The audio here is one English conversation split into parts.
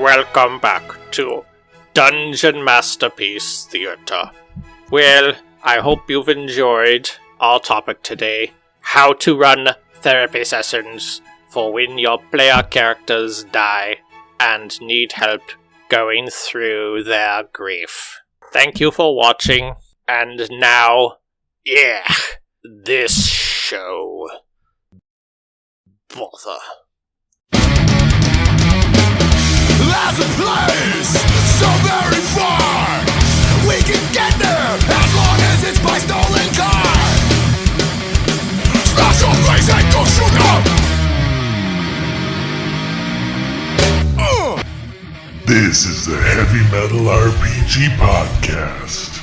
welcome back to Dungeon Masterpiece Theater. Well, I hope you've enjoyed our topic today, how to run therapy sessions for when your player characters die and need help going through their grief. Thank you for watching, and now, this show. Bother. There's a place so very far. We can get there as long as it's by stolen car. Smash your face and go shoot up. This is the Heavy Metal RPG Podcast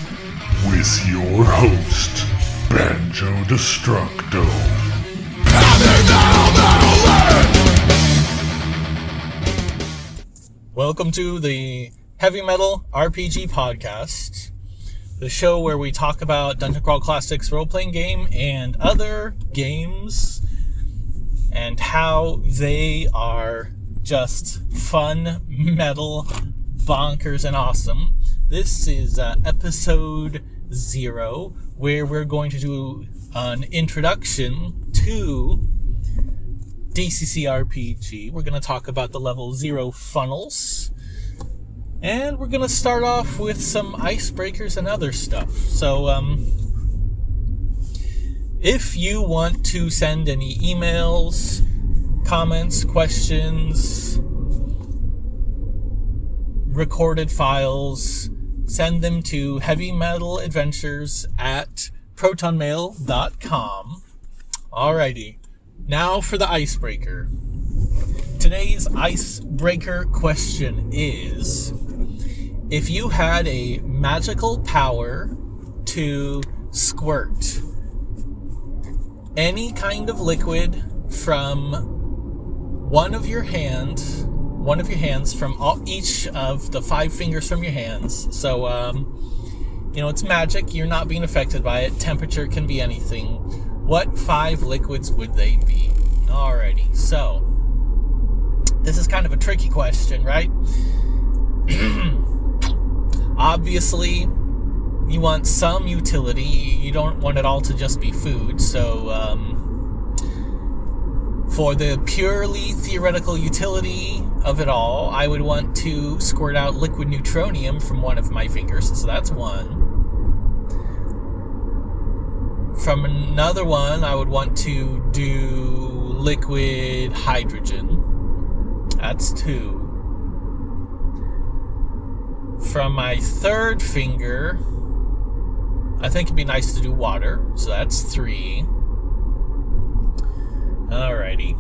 with your host, Banjo Destructo. Welcome to the Heavy Metal RPG Podcast, the show where we talk about Dungeon Crawl Classics role-playing game and other games and how they are just fun, metal, bonkers, and awesome. This is episode 0, where we're going to do an introduction to DCC RPG. We're going to talk about the level 0 funnels, and we're going to start off with some icebreakers and other stuff. So, if you want to send any emails, comments, questions, recorded files, send them to heavymetaladventures@protonmail.com. Alrighty. Now for the icebreaker. Today's icebreaker question is, if you had a magical power to squirt any kind of liquid from one of your hands from each of the 5 fingers from your hands. So, it's magic. You're not being affected by it. Temperature can be anything. What 5 liquids would they be? Alrighty, so this is kind of a tricky question, right? Obviously, you want some utility. You don't want it all to just be food. So, for the purely theoretical utility of it all, I would want to squirt out liquid neutronium from one of my fingers. So that's 1. From another one, I would want to do liquid hydrogen. That's 2. From my 3rd finger, I think it'd be nice to do water. So that's 3. Alrighty.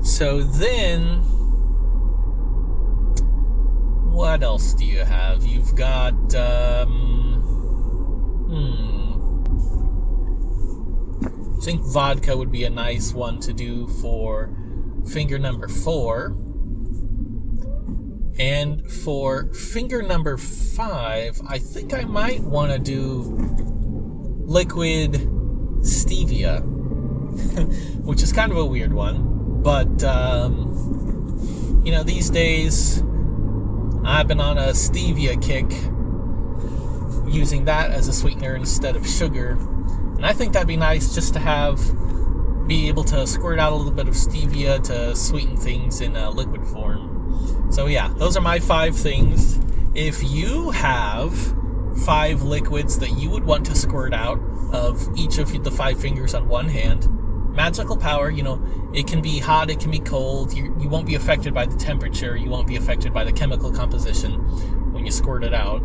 So then, what else do you have? You've got, I think vodka would be a nice one to do for finger number 4. And for finger number 5, I think I might want to do liquid stevia, which is kind of a weird one. But, these days, I've been on a stevia kick, using that as a sweetener instead of sugar. And I think that'd be nice just to be able to squirt out a little bit of stevia to sweeten things in a liquid form. So yeah, those are my 5 things. If you have 5 liquids that you would want to squirt out of each of the 5 fingers on one hand, magical power, it can be hot, it can be cold, you won't be affected by the temperature, you won't be affected by the chemical composition when you squirt it out.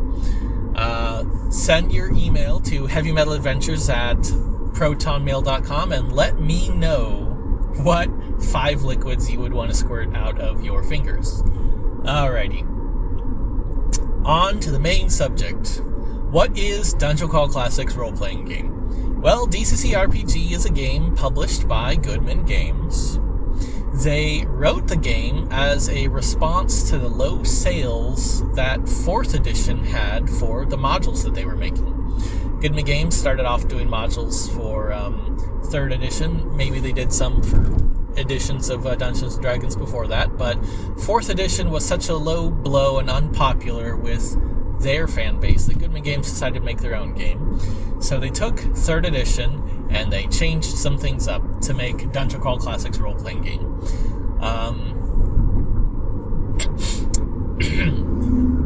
Send your email to heavymetaladventures@protonmail.com and let me know what 5 liquids you would want to squirt out of your fingers. Alrighty. On to the main subject. What is Dungeon Crawl Classics role-playing game? Well, DCC RPG is a game published by Goodman Games. They wrote the game as a response to the low sales that 4th edition had for the modules that they were making. Goodman Games started off doing modules for 3rd edition. Maybe they did some for editions of Dungeons & Dragons before that, but 4th edition was such a low blow and unpopular with their fan base that Goodman Games decided to make their own game. So they took 3rd edition and they changed some things up to make Dungeon Crawl Classics role-playing game.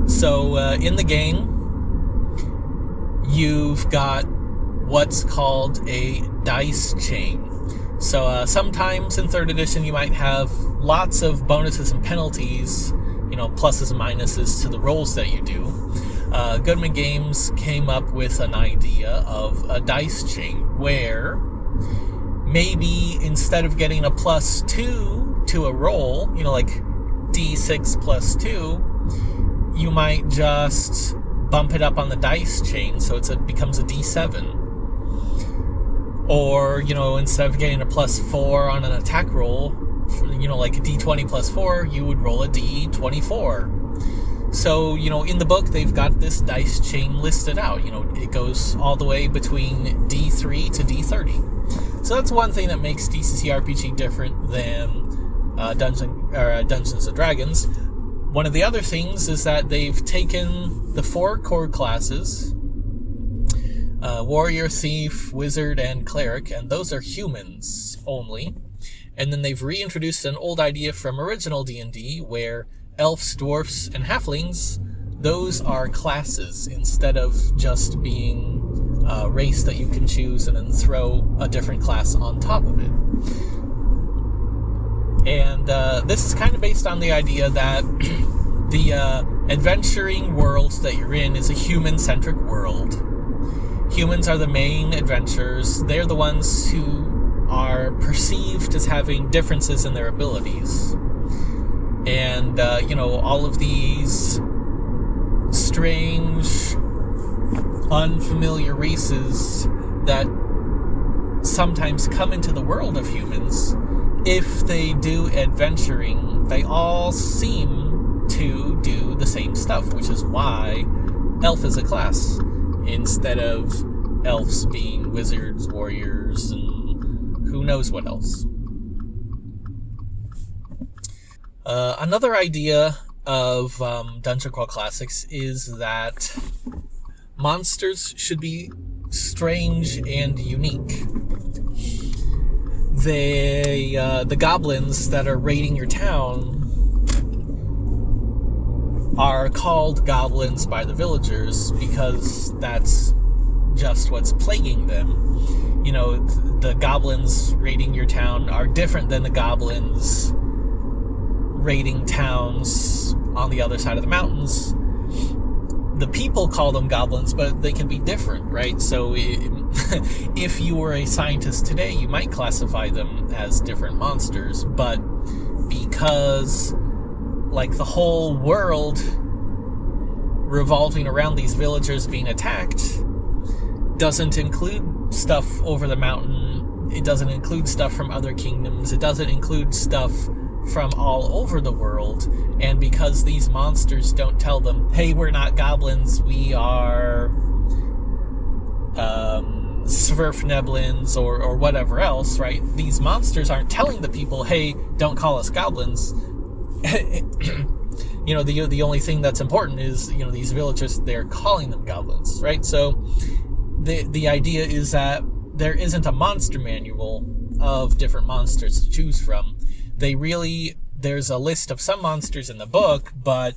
So in the game, you've got what's called a dice chain. So sometimes in 3rd edition you might have lots of bonuses and penalties, pluses and minuses to the rolls that you do. Goodman Games came up with an idea of a dice chain where maybe instead of getting a +2 to a roll, like D6 plus 2, you might just bump it up on the dice chain so it becomes a D7. Or, instead of getting a +4 on an attack roll, like a D20 +4, you would roll a D24. So, in the book, they've got this dice chain listed out. It goes all the way between D3 to D30. So that's one thing that makes DCC RPG different than Dungeons & Dragons. One of the other things is that they've taken the 4 core classes, Warrior, Thief, Wizard, and Cleric, and those are humans only. And then they've reintroduced an old idea from original D&D where elves, dwarfs, and halflings, those are classes instead of just being a race that you can choose and then throw a different class on top of it. And this is kind of based on the idea that the adventuring world that you're in is a human-centric world. Humans are the main adventurers. They're the ones who are perceived as having differences in their abilities. And, all of these strange, unfamiliar races that sometimes come into the world of humans, if they do adventuring, they all seem to do the same stuff, which is why elf is a class, instead of elves being wizards, warriors, and who knows what else. Another idea of Dungeon Crawl Classics is that monsters should be strange and unique. The goblins that are raiding your town are called goblins by the villagers because that's just what's plaguing them. The goblins raiding your town are different than the goblins raiding towns on the other side of the mountains. The people call them goblins, but they can be different, right? So if you were a scientist today, you might classify them as different monsters, but because the whole world revolving around these villagers being attacked doesn't include stuff over the mountain, it doesn't include stuff from other kingdoms, it doesn't include stuff from all over the world, and because these monsters don't tell them, hey, we're not goblins, we are Sverfneblins or whatever else, right? These monsters aren't telling the people, hey, don't call us goblins. The only thing that's important is, these villagers, they're calling them goblins, right? So the idea is that there isn't a monster manual of different monsters to choose from. There's a list of some monsters in the book, but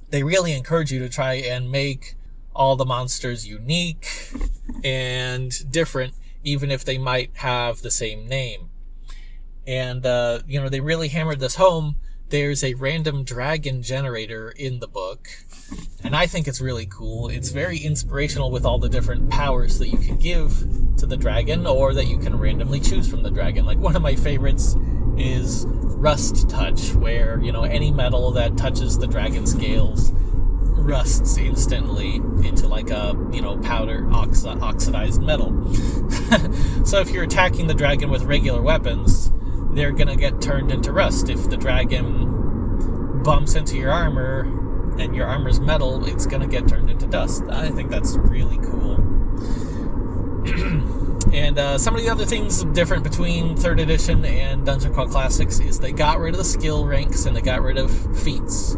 they really encourage you to try and make all the monsters unique and different, even if they might have the same name. And, they really hammered this home. There's a random dragon generator in the book, and I think it's really cool. It's very inspirational with all the different powers that you can give to the dragon, or that you can randomly choose from the dragon. One of my favorites is Rust Touch, where, any metal that touches the dragon scales rusts instantly into a, powder oxidized metal. So if you're attacking the dragon with regular weapons, they're gonna get turned into rust. If the dragon bumps into your armor and your armor's metal, it's gonna get turned into dust. I think that's really cool. And some of the other things different between 3rd edition and Dungeon Crawl Classics is they got rid of the skill ranks and they got rid of feats.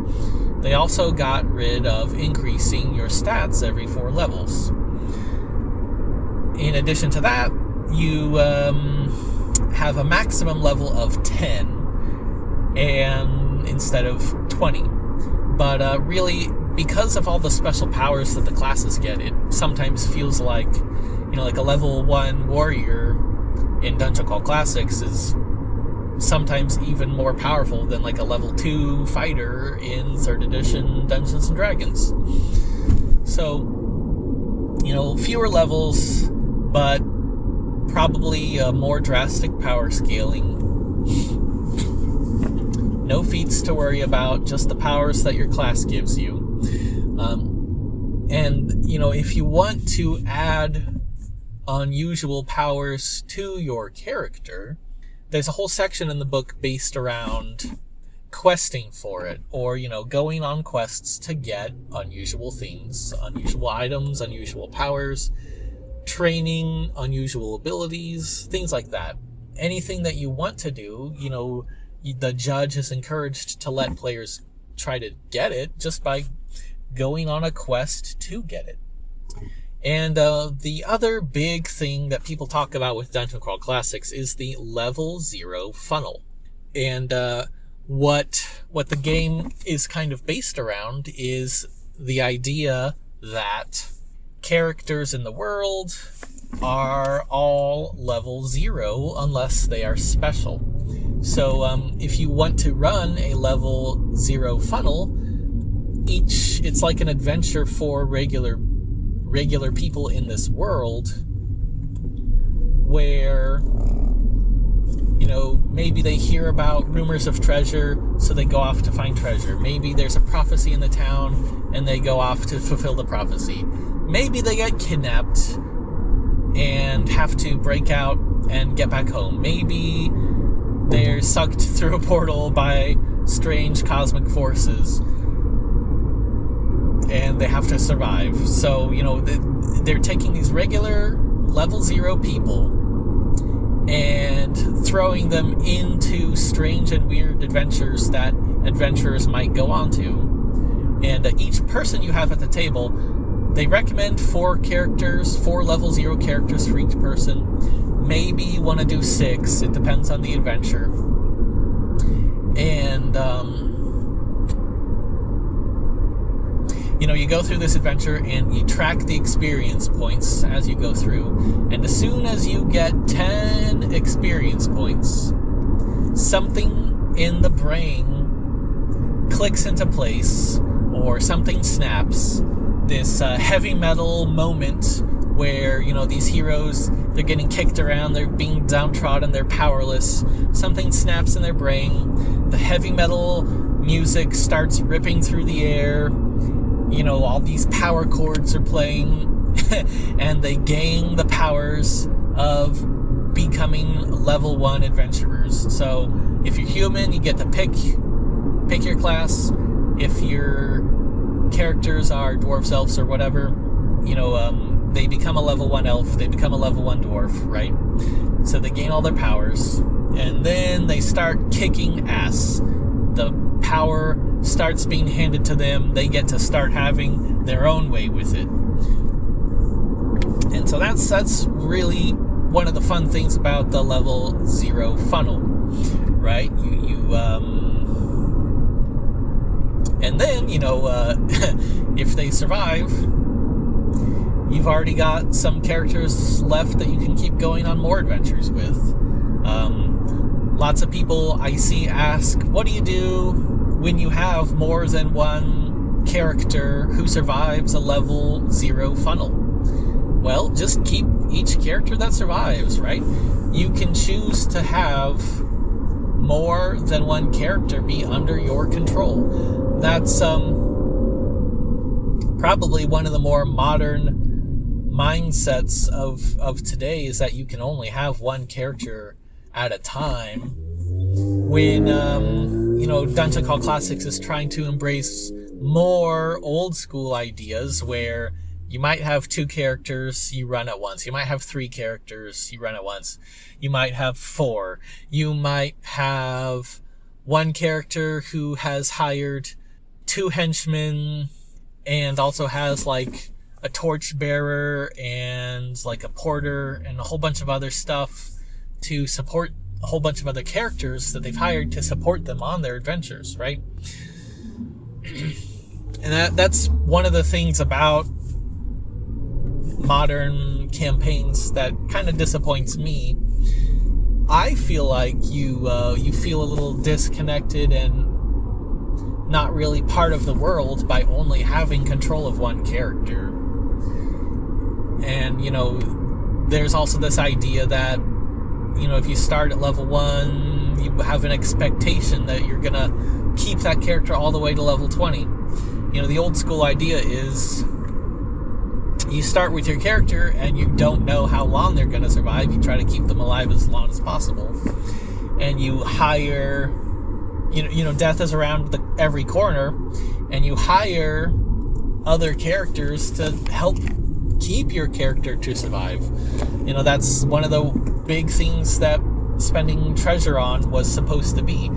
They also got rid of increasing your stats every 4 levels. In addition to that, you have a maximum level of 10 and instead of 20. But really, because of all the special powers that the classes get, it sometimes feels like, like a level 1 warrior in Dungeon Crawl Classics is sometimes even more powerful than like a level 2 fighter in 3rd edition Dungeons and Dragons. So, fewer levels, but probably a more drastic power scaling. No feats to worry about, just the powers that your class gives you. If you want to add unusual powers to your character, there's a whole section in the book based around questing for it, or, going on quests to get unusual things, unusual items, unusual powers, training unusual abilities, things like that. Anything that you want to do, the judge is encouraged to let players try to get it just by going on a quest to get it. And the other big thing that people talk about with Dungeon Crawl Classics is the level 0 funnel. And what the game is kind of based around is the idea that characters in the world are all level 0 unless they are special. So if you want to run a level 0 funnel, it's like an adventure for regular people in this world where, maybe they hear about rumors of treasure, so they go off to find treasure. Maybe there's a prophecy in the town, and they go off to fulfill the prophecy. Maybe they get kidnapped and have to break out and get back home. Maybe they're sucked through a portal by strange cosmic forces and they have to survive. So, they're taking these regular level 0 people and throwing them into strange and weird adventures that adventurers might go on to. And each person you have at the table, they recommend 4 level 0 characters for each person. Maybe you want to do 6. It depends on the adventure. And, you go through this adventure and you track the experience points as you go through. And as soon as you get 10 experience points, something in the brain clicks into place, or something snaps. This heavy metal moment where, these heroes, they're getting kicked around, they're being downtrodden, they're powerless. Something snaps in their brain. The heavy metal music starts ripping through the air. All these power chords are playing, and they gain the powers of becoming level 1 adventurers. So if you're human, you get to pick your class. If your characters are dwarves, elves, or whatever, they become a level 1 elf, they become a level 1 dwarf, right? So they gain all their powers, and then they start kicking ass. The power starts being handed to them. They get to start having their own way with it. And so that's really one of the fun things about the level 0 funnel, right? And then, if they survive, you've already got some characters left that you can keep going on more adventures with. Lots of people I see ask, what do you do when you have more than one character who survives a level 0 funnel? Well, just keep each character that survives, right? You can choose to have more than one character be under your control. That's probably one of the more modern mindsets of today, is that you can only have one character at a time. When Dungeon Crawl Classics is trying to embrace more old school ideas where You might have 2 characters you run at once. You might have 3 characters you run at once. You might have 4. You might have 1 character who has hired 2 henchmen and also has like a torchbearer and like a porter and a whole bunch of other stuff to support a whole bunch of other characters that they've hired to support them on their adventures, right? And that's one of the things about modern campaigns that kind of disappoints me. I feel like you feel a little disconnected and not really part of the world by only having control of 1 character. And, there's also this idea that, if you start at level 1, you have an expectation that you're gonna keep that character all the way to level 20. The old school idea is you start with your character and you don't know how long they're gonna survive. You try to keep them alive as long as possible. And you hire, death is around every corner, and you hire other characters to help keep your character to survive. That's one of the big things that spending treasure on was supposed to be.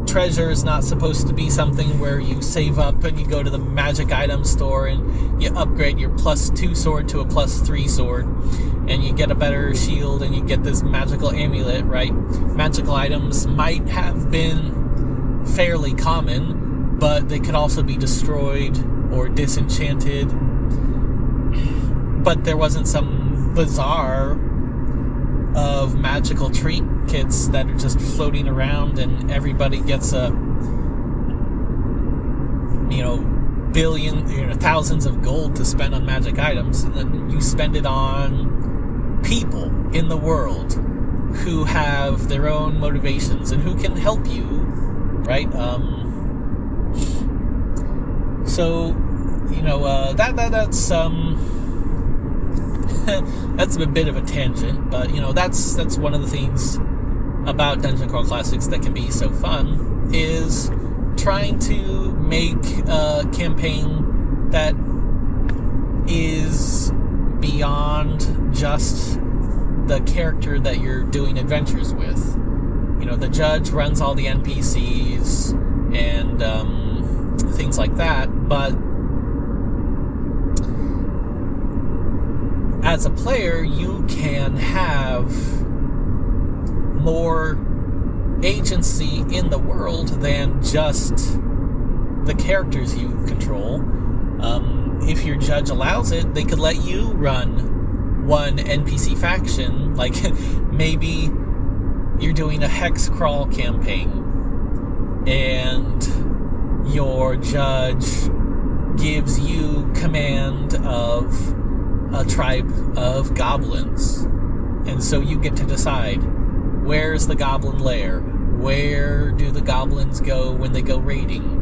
Treasure is not supposed to be something where you save up and you go to the magic item store and you upgrade your +2 sword to a +3 sword and you get a better shield and you get this magical amulet, right? Magical items might have been fairly common, but they could also be destroyed or disenchanted. But there wasn't some bazaar of magical trinkets that are just floating around and everybody gets a thousands of gold to spend on magic items, and then you spend it on people in the world who have their own motivations and who can help you, right? That's a bit of a tangent, but that's one of the things about Dungeon Crawl Classics that can be so fun, is trying to make a campaign that is beyond just the character that you're doing adventures with. The judge runs all the NPCs and things like that, but as a player, you can have more agency in the world than just the characters you control. If your judge allows it, they could let you run 1 NPC faction. Like, maybe you're doing a hex crawl campaign, and your judge gives you command of a tribe of goblins, and so you get to decide, where's the goblin lair? Where do the goblins go when they go raiding?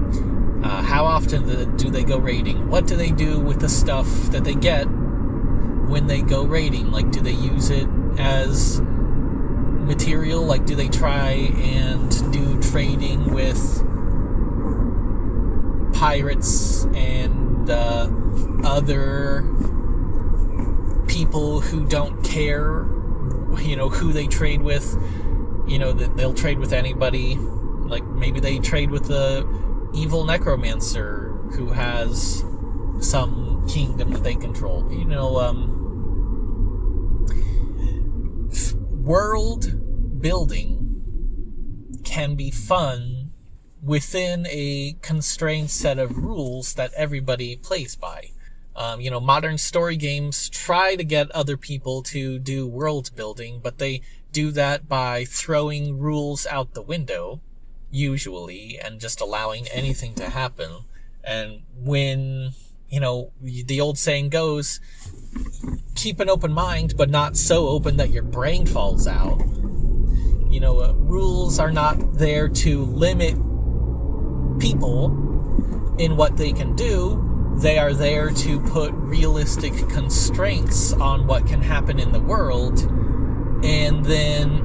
How often do they go raiding? What do they do with the stuff that they get when they go raiding? Like, do they use it as material? Like, do they try and do trading with pirates and other people who don't care, who they trade with? That they'll trade with anybody. Like, maybe they trade with the evil necromancer who has some kingdom that they control. World building can be fun within a constrained set of rules that everybody plays by. Modern story games try to get other people to do world building, but they do that by throwing rules out the window, usually, and just allowing anything to happen. And when, the old saying goes, keep an open mind, but not so open that your brain falls out. Rules are not there to limit people in what they can do. They are there to put realistic constraints on what can happen in the world, and then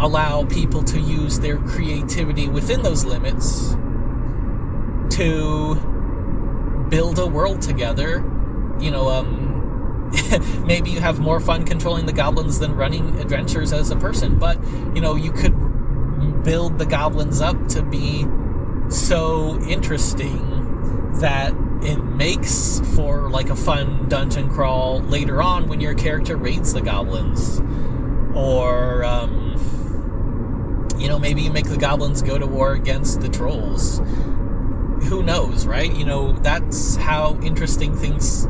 allow people to use their creativity within those limits to build a world together. Maybe you have more fun controlling the goblins than running adventures as a person, but you could build the goblins up to be so interesting that it makes for like a fun dungeon crawl later on when your character raids the goblins. Or maybe you make the goblins go to war against the trolls. Who knows, right? That's how interesting things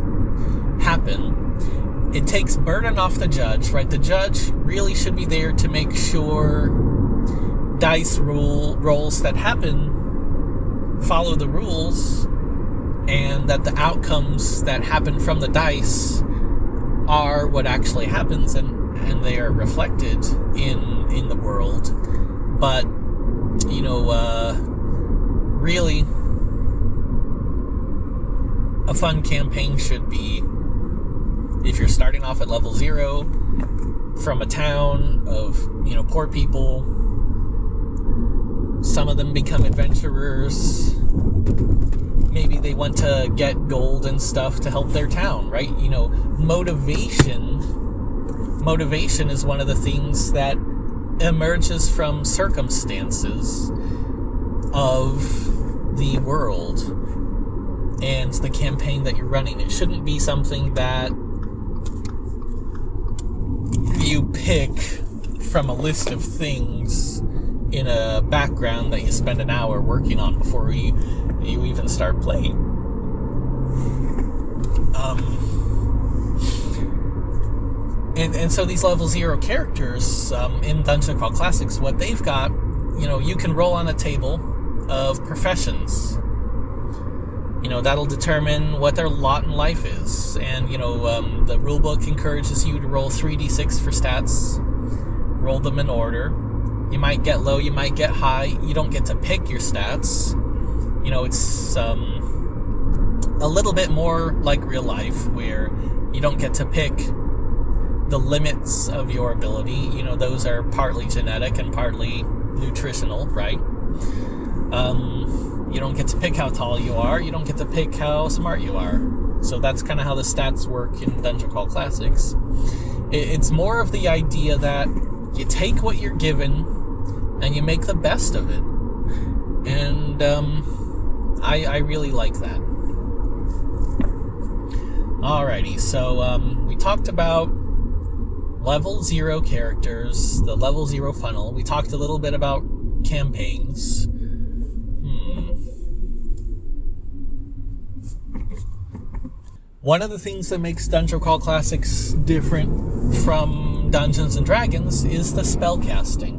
happen. It takes burden off the judge, right? The judge really should be there to make sure dice rolls that happen follow the rules, and that the outcomes that happen from the dice are what actually happens, and they are reflected in the world. But really, a fun campaign should be, if you're starting off at level 0 from a town of poor people, some of them become adventurers. Maybe they want to get gold and stuff to help their town, right? Motivation is one of the things that emerges from circumstances of the world and the campaign that you're running. It shouldn't be something that you pick from a list of things in a background that you spend an hour working on before you even start playing. And so these level 0 characters in Dungeon Crawl Classics, what they've got, you can roll on a table of professions. That'll determine what their lot in life is. And, the rulebook encourages you to roll 3d6 for stats. Roll them in order. You might get low, you might get high. You don't get to pick your stats. It's a little bit more like real life, where you don't get to pick the limits of your ability. Those are partly genetic and partly nutritional, right? You don't get to pick how tall you are. You don't get to pick how smart you are. So that's kind of how the stats work in Dungeon Crawl Classics. It's more of the idea that you take what you're given and you make the best of it. And I really like that. Alrighty, so we talked about level 0 characters, the level 0 funnel. We talked a little bit about campaigns. One of the things that makes Dungeon Crawl Classics different from Dungeons & Dragons is the spellcasting.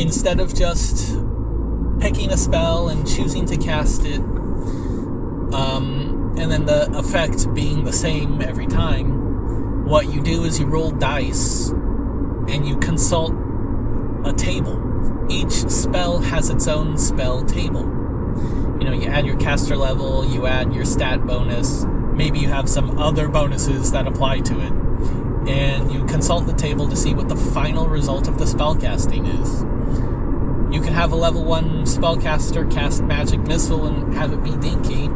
Instead of just picking a spell and choosing to cast it, and then the effect being the same every time, what you do is you roll dice and you consult a table. Each spell has its own spell table. You add your caster level, you add your stat bonus, maybe you have some other bonuses that apply to it, and you consult the table to see what the final result of the spellcasting is. You can have a level 1 spellcaster cast Magic Missile and have it be dinky,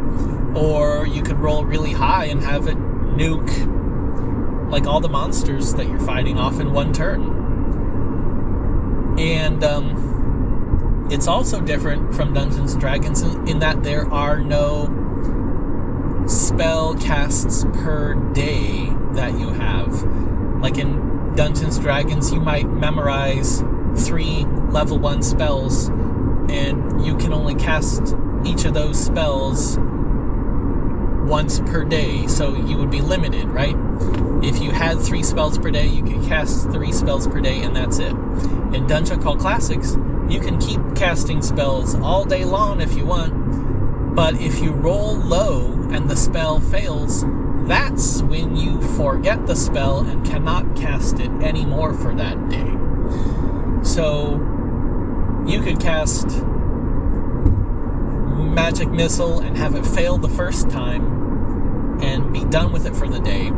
or you could roll really high and have it nuke like all the monsters that you're fighting off in one turn. And it's also different from Dungeons & Dragons in that there are no spell casts per day that you have. Like in Dungeons & Dragons, you might memorize 3 level 1 spells, and you can only cast each of those spells once per day, so you would be limited, right? If you had 3 spells per day, you could cast 3 spells per day, and that's it. In Dungeon Crawl Classics, you can keep casting spells all day long if you want, but if you roll low and the spell fails, that's when you forget the spell and cannot cast it anymore for that day. So you could cast Magic Missile and have it fail the first time and be done with it for the day.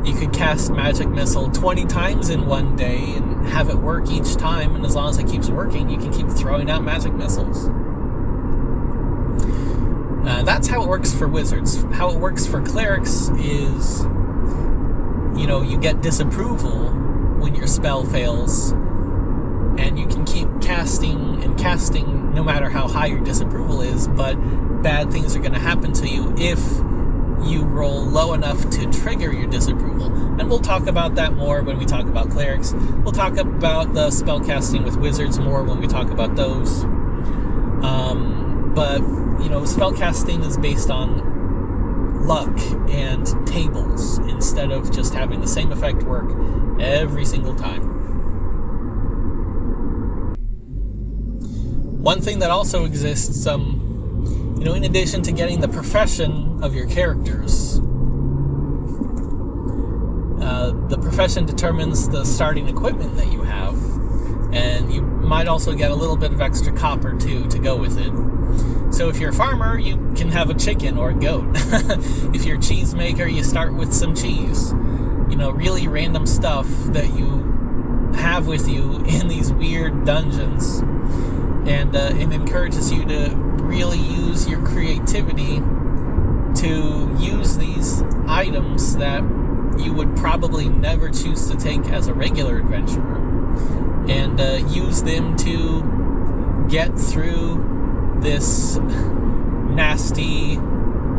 You could cast Magic Missile 20 times in one day and have it work each time, and as long as it keeps working, you can keep throwing out Magic Missiles. That's how it works for wizards. How it works for clerics is, you get disapproval when your spell fails, and you can keep casting and casting no matter how high your disapproval is, but bad things are going to happen to you if you roll low enough to trigger your disapproval. And we'll talk about that more when we talk about clerics. We'll talk about the spellcasting with wizards more when we talk about those. But spellcasting is based on luck and tables instead of just having the same effect work every single time. One thing that also exists, in addition to getting the profession of your characters, the profession determines the starting equipment that you have, and you might also get a little bit of extra copper too to go with it. So if you're a farmer, you can have a chicken or a goat. If you're a cheesemaker, you start with some cheese. Really random stuff that you have with you in these weird dungeons. And it encourages you to really use your creativity to use these items that you would probably never choose to take as a regular adventurer, and use them to get through this nasty,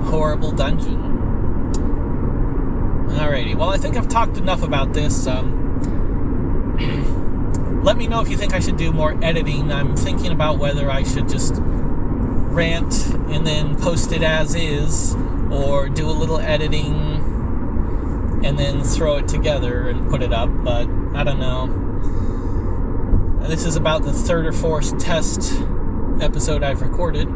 horrible dungeon. Alrighty, well, I think I've talked enough about this. Let me know if you think I should do more editing. I'm thinking about whether I should just rant and then post it as is, or do a little editing and then throw it together and put it up, but I don't know. This is about the third or fourth test episode I've recorded.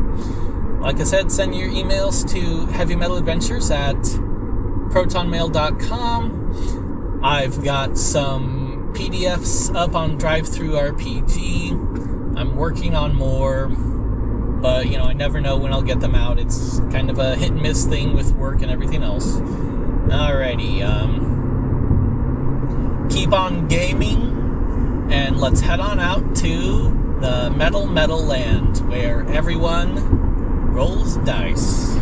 Like I said, send your emails to heavymetaladventures@protonmail.com. I've got some PDFs up on DriveThruRPG. I'm working on more, but I never know when I'll get them out. It's kind of a hit and miss thing with work and everything else. Alrighty, keep on gaming, and let's head on out to the Metal Land, where everyone rolls dice.